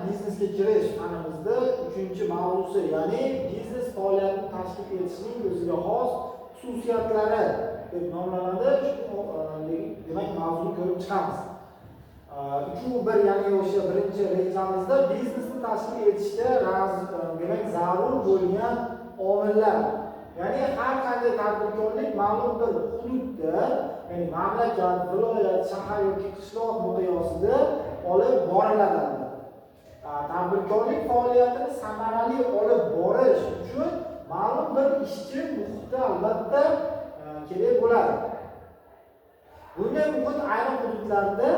biznesga kirish fanimizda 3-mavzusi, ya'ni biznes faoliyatini tashkil etishning o'ziga xos xususiyatlari deb nomlanadi. Demak, mavzuni ko'rib chiqamiz. 3-1, ya'ni o'sha birinchi rejamizda biznesni tashkil etishda demak zarur bo'lgan omillar. Ya'ni har qanday tadbirkorlik ma'lum bir hududda, ya'ni mamlakat, viloyat, shahar yoki qishloq miqyosida olib boriladi. Tadbirkorlik faoliyatini samarali olib borish uchun ma'lum bir ishchi muhiti albatta kerak bo'ladi. Bunday muhit ayrim hududlarda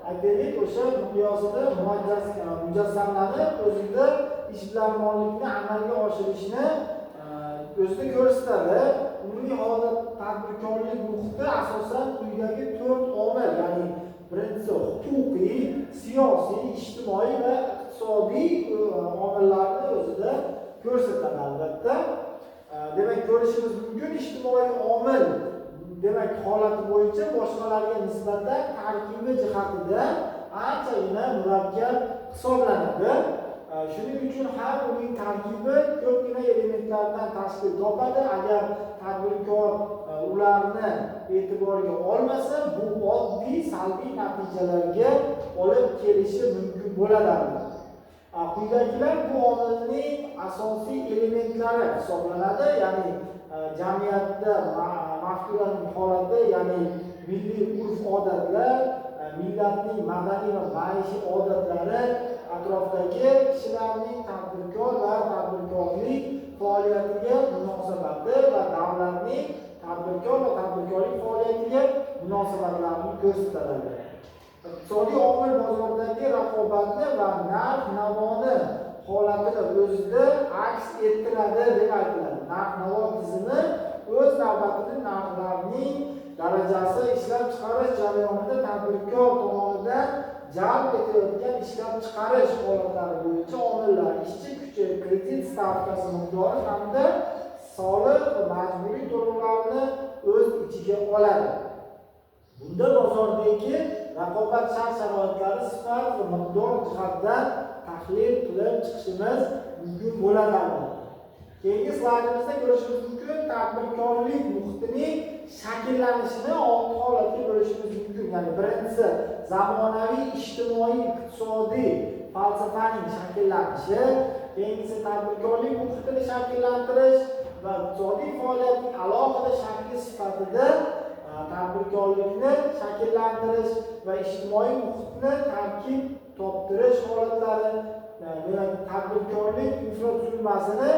aytaylik o'sha miqyosida mujassamlanib, o'zida ishbilarmonlikni amalga oshirishni o'zida ko'rsatadi. Umumiy holda tadbirkorlik muhiti asosan quyidagi 4 omil, ya'ni birinchisi huquqiy, siyosiy, ijtimoiy va iqtisodiy omillarni o'zida ko'rsatadi albatta. Demak, ko'rishimiz mumkin, ijtimoiy omil demak holati bo'yicha boshqalarga nisbatan tarkibi jihatida anchagina murakkab hisoblanadi. Shuning uchun ham uning tarkibi ko'pgina elementlardan tashkil topadi. Agar tadbirkor ularni e'tiborga olmasa, bu oddiy salbiy natijalarga olib kelishi mumkin bo'ladi. Quyidagilar bu omilning asosiy elementlari hisoblanadi. Ya'ni jamiyatda mafkuraning holati, ya'ni milliy urf-odatlar, millatning madaniy va maishiy odatlari, atrofdagi kishilarning tadbirkor va tadbirkorlik faoliyatiga munosabati va davlatning tadbirkor va tadbirkorlik faoliyatiga munosabatlarini ko'rsatadi. Iqtisodiy omil bozordagi raqobatni va narx-navoni holatini o'zida aks ettiradi deb aytiladi. Narx-navo tizimi o'z navbatida narxlarning darajasi, ishlab chiqarish jarayonida tadbirkor tomonidan jalb etilayotgan ishlab chiqarish holatlari bo'yicha omillar, ishchi kuchi, kredit stavkasi miqdori hamda soliq va majburiy to'lovlarni o'z ichiga oladi. Bunda bozordagi raqobat shart-sharoitlari sifat va miqdor jihatidan tahlil qilib chiqishimiz mumkin bo'ladi. Keyingi slaydimizda ko'rishimiz mumkin, tadbirkorlik muhitining shakllanishini 6 holatga bo'lishimiz mumkin. Ya'ni birinchisi zamonaviy ijtimoiy iqtisodiy falsafaning shakllanishi, keyingisi tadbirkorlik muhitini shakllantirish va iqtisodiy faoliyatning alohida shakli sifatida tadbirkorlikni shakllantirish va ijtimoiy muhitni tarkib toptirish holatlari, demak tadbirkorlik infratuzilmasini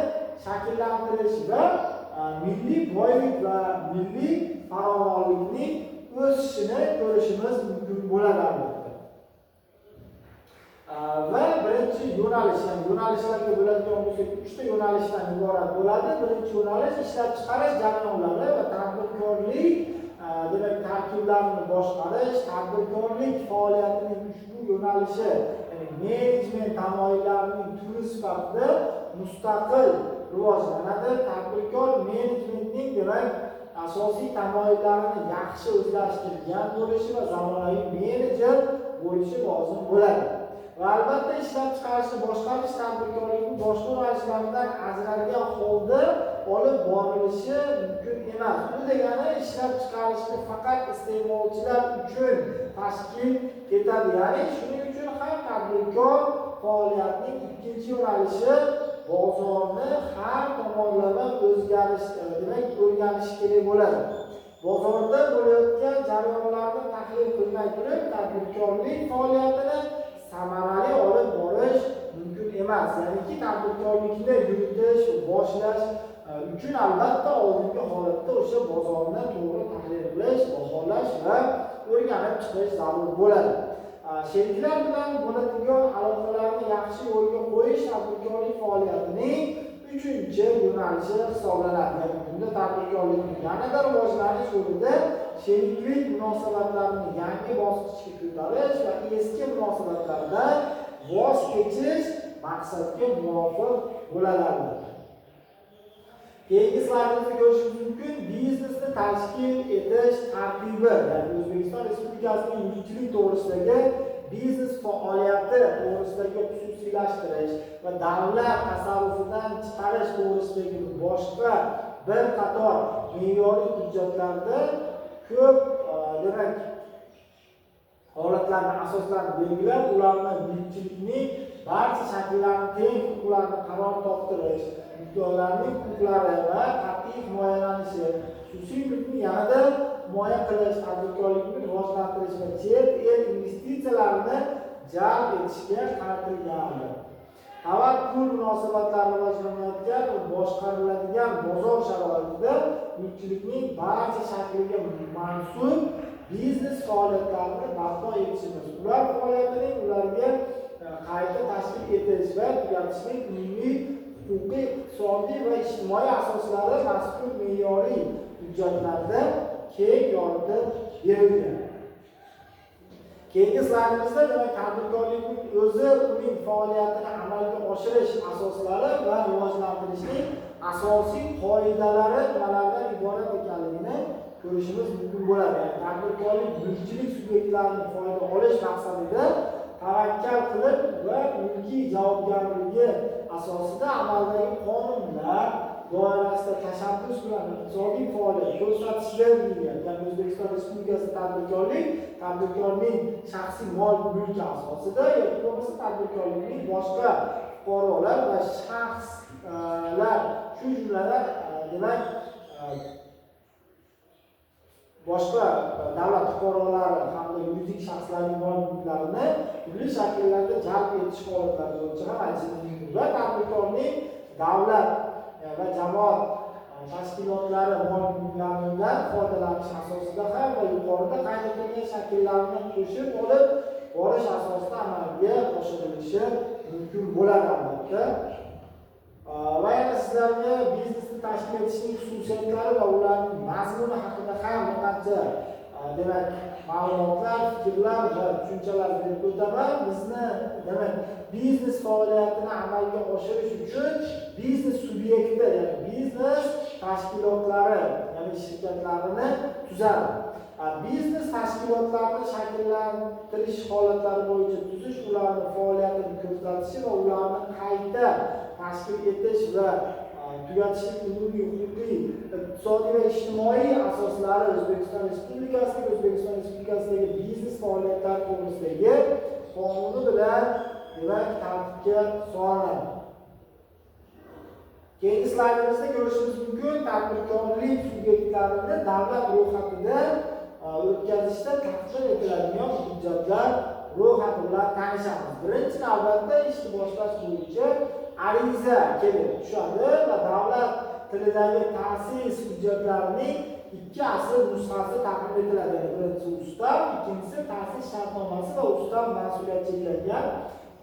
shakllantirish va milliy boylik va milliy farovonlikning o'sishini ko'rishimiz mumkin bo'ladi albatta. Va birinchi yo'nalish, ya'ni yo'nalishlarga bo'ladigan bo'lsak 3 ta yo'nalishdan iborat bo'ladi. Birinchi yo'nalish ishlab chiqarish jarayonlari va tadbirkorlik demak tarkiblarini boshqarish, tadbirkorlik faoliyatining ushbu yo'nalishi, ya'ni menejment tamoyillarining turi sifatida mustaqil rivojlanadi. Tadbirkor menejmentning demak asosiy tamoyillarini yaxshi o'zlashtirgan bo'lishi va zamonaviy menejer bo'lishi lozim bo'ladi. Va albatta ishlab chiqarishni boshqarish tadbirkorlikning boshqa yo'nalishlaridan ajralgan holda olib borilishi mumkin emas. Bu degani ishlab chiqarishni faqat iste'molchilar uchun tashkil etadi. Ya'ni shuning uchun ham tadbirkor faoliyatining ikkinchi yo'nalishi bozorni har tomonlama o'rganish kerak bo'ladi. Bozorda bo'layotgan jarayonlarni tahlil qilmay turib, tadbirkorlik faoliyatini samarali olib borish mumkin emas. Ya'ni tadbirkorlikni yuritish, boshlash uchun albatta oldingi holatda o'sha bozorni to'g'ri tahlil qilish, baholash va o'rganib chiqish zarur bo'ladi. Sheriklar bilan bo'ladigan aloqalarni yaxshi yo'lga qo'yish tadbirkorlik faoliyatining 3-yo'nalishi hisoblanadi. Ya'ni bunda tadbirkorlikning yanada rivojlanish yo'lida sheriklik munosabatlarini yangi bosqichga ko'tarish va eski munosabatlardan voz kechish maqsadga muvofiq bo'ladi. Keyingi slaydimizda ko'rishimiz mumkin, biznesni tashkil etish tartibi, ya'ni O'zbekiston Respublikasining yurtchilik to'g'risidagi biznes faoliyati to'g'risidagi xususiylashtirish va davlat tasarrufidan chiqarish to'g'risidagi boshqa bir qator me'yoriy hujjatlarda ko'p demak holatlarni asoslarni belgilab, ularni mulkchilikning barcha shakllarini teng huquqlarni qaror toptirish, mulkdorlarning huquqlari va qat'iy himoyalanishi, xususiy mulkni yanada himoya qilish, tadbirkorlikni rivojlantirish va chet el investitsiyalarini jalb etishga qaratilgandir. Tovar pul munosabatlari rivojlanayotgan va boshqariladigan bozor sharoitida mulkchilikning barcha shakliga mansub biznes faoliyatlarini barpo etishimiz, ular faoliyatining ularga qayta tashkil etish va tugatishning umumiy huquqiy, iqtisodiy va ijtimoiy asoslari mazkur me'yoriy hujjatlarda keng yoritib berilgan. Keyingi slaydimizda demak tadbirkorlikning o'zi uning faoliyatini amalga oshirish asoslari va rivojlantirishning asosiy qoidalari nimalardan iborat ekanligini ko'rishimiz mumkin bo'ladi. Yani tadbirkorlik mulkchilik subyektlarini foyda olish maqsadida tavakkal qilib va mulkiy javobgarligi asosida amaldagi qonunlar doirasida tashabbus bilan iqtisodiy faoliyat ko'rsatishlar deyilgan. Ya'ni O'zbekiston Respublikasida tadbirkorning shaxsiy mol mulki asosida yoki bo'lmasa tadbirkorlikning boshqa fuqarolar va shaxslar, shu jumladan demak boshqa davlat fuqarolari hamda yuridik shaxslarning mol mulklarini turli shakllarda jalb etish holatlari bo'yicha ham aytishimiz mumkin. Va tadbirkorning davlat va jamoat tashkilotlari mol mulklaridan foydalanish asosida ham va yuqorida qayd etilgan shakllarni qo'shib olib borish asosida amalga oshirilishi mumkin bo'ladi albatta. Va yana sizlarga biznesni tashkil etishning xususiyatlari va ularning mazmuni haqida ham bir qancha demak ma'lumotlar, fikrlar va tushunchalar berib o'taman. Bizni demak biznes faoliyatini amalga oshirish uchun biznes subyekti, ya'ni biznes tashkilotlari, ya'ni shirkatlarini tuzadi. Biznes tashkilotlarini shakllantirish holatlari bo'yicha tuzish, ularning faoliyatini ko'zatish va ularni qayta tashkil etish va tugatishning umumiy huquqiy, iqtisodiy va ijtimoiy asoslari O'zbekiston Respublikasidagi biznes faoliyatlari to'g'risidagi qonuni bilan demak tartibga solinadi. Keyingi slaydimizda ko'rishimiz mumkin, tadbirkorlik subyektlarini davlat ro'yxatida o'tkazishda taqdim etiladigan hujjatlar ro'yxati bilan tanishamiz. Birinchi navbatda ishni boshlash bo'yicha ariza kelib tushadi va davlat tilidagi ta'sis hujjatlarining ikki asl nusxasi taqdim etiladi. Birinchisi ustav, ikkinchisi ta'sis shartnomasi va ustav mas'uliyat cheklangan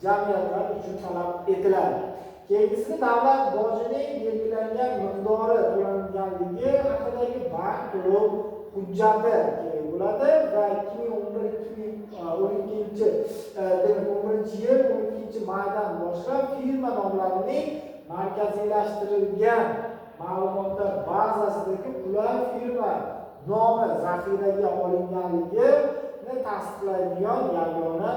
jamiyatlar uchun talab etiladi. Keyingisida davlat bojining belgilangan miqdori to'langanligi haqidagi bank to'lov hujjati kerak bo'ladi va 2011-yil 12-maydan boshlab firma nomlarining markaziylashtirilgan ma'lumotlar bazasidagi qulay firma nomi zaxiraga olinganligini tasdiqlaydigan yagona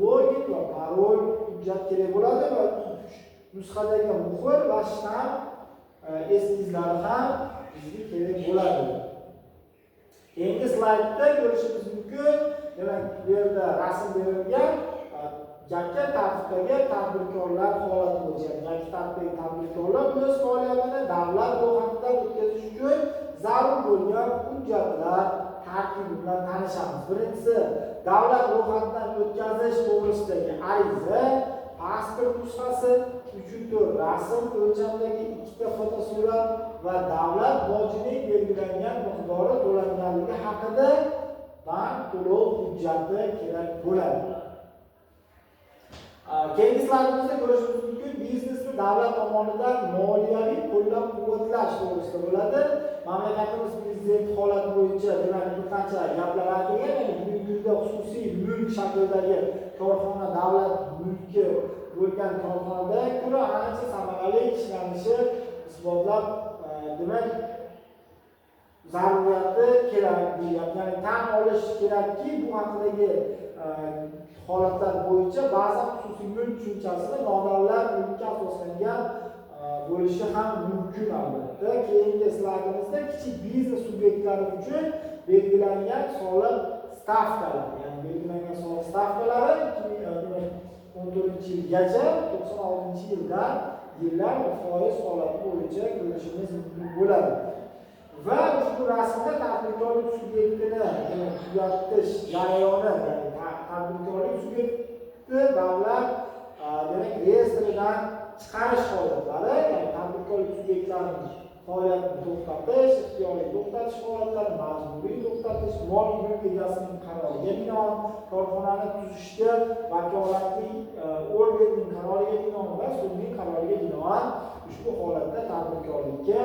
login va parol hujjat kerak bo'ladi va nusxadagi muhr va shtamp eskizlari ham bizga kerak bo'ladi. Keyingi slaydda ko'rishimiz mumkin, demak bu yerda rasm berilgan yakka tartibdagi tadbirkorlar holati bo'yicha. Yakka tartibdagi tadbirkorlar o'z faoliyatini davlat ro'yxatidan o'tkazish uchun zarur bo'lgan hujjatlar tarkibi bilan tanishamiz. Birinchisi, davlat ro'yxatidan o'tkazish to'g'risidagi ariza, pasport nusxasi, 3-4 rasm o'lchamdagi 2 fotosurat va davlat bojining belgilangan miqdori to'langanligi haqida bank to'lov hujjati kerak bo'ladi. Keyingi slaydimizda ko'rishimiz mumkin, biznesni davlat tomonidan moliyaviy qo'llab-quvvatlash to'g'risida bo'ladi. Mamlakatimiz prezident holat bo'yicha demak bir qancha gaplar aytilgan, ya'ni bugungi kunda xususiy mulk shaklidagi korxona davlat mulki bo'lgan korxonada ko'ra ancha samarali ishlanishi isbotlab demak zaruriyati kerak deyapti. Ya'ni tan olish kerakki, bu haqidagi holatlar bo'yicha ba'zan xususiy mulk tushunchasida nodavlat mulkka asoslangan bo'lishi ham mumkin albatta. Keyingi slaydimizda kichik biznes subyektlari uchun belgilangan soliq stavkalari, ya'ni belgilangan soliq stavkalari 2014-yilgacha 96-yildan yillar foiz holati bo'yicha ko'rishimiz mumkin bo'ladi. Va ushbu rasmda tadbirkorlik subyektini tugatish jarayoni, ya'ni tadbirkorlik subyekti davlat demak reyestridan chiqarish holatlari, ya'ni tadbirkorlik subyektlarini faoliyatini to'xtatish, ixtiyoriy to'xtatish holatlari, majburiy to'xtatish, mol mulk egasining qaroriga binoan, korxonani tuzishga vakolatli organning qaroriga binoan va sudning qaroriga binoan ushbu holatda tadbirkorlikka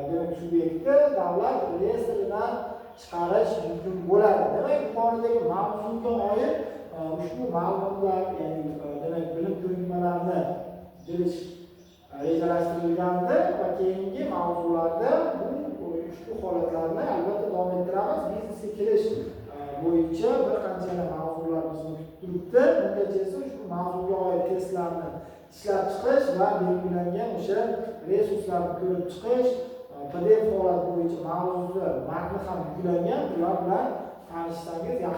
demak subyekti davlat reyestridan chiqarish mumkin bo'ladi. Demak, yuqoridagi mavzuga oid ushbu ma'lumotlar, ya'ni demak bilim ko'nikmalarini berish rejalashtirilgandi va keyingi mavzularda ushbu holatlarni albatta davom ettiramiz. Biznesga kirish bo'yicha bir qancha mavzularimizni turibdi. Bungacha esa ushbu mavzuga oid testlarni ishlab chiqish va belgilangan o'sha resurslarni ko'rib chiqish, PDF holat bo'yicha mavzular matni ham yuklangan, ular bilan tanishsangiz yaxshi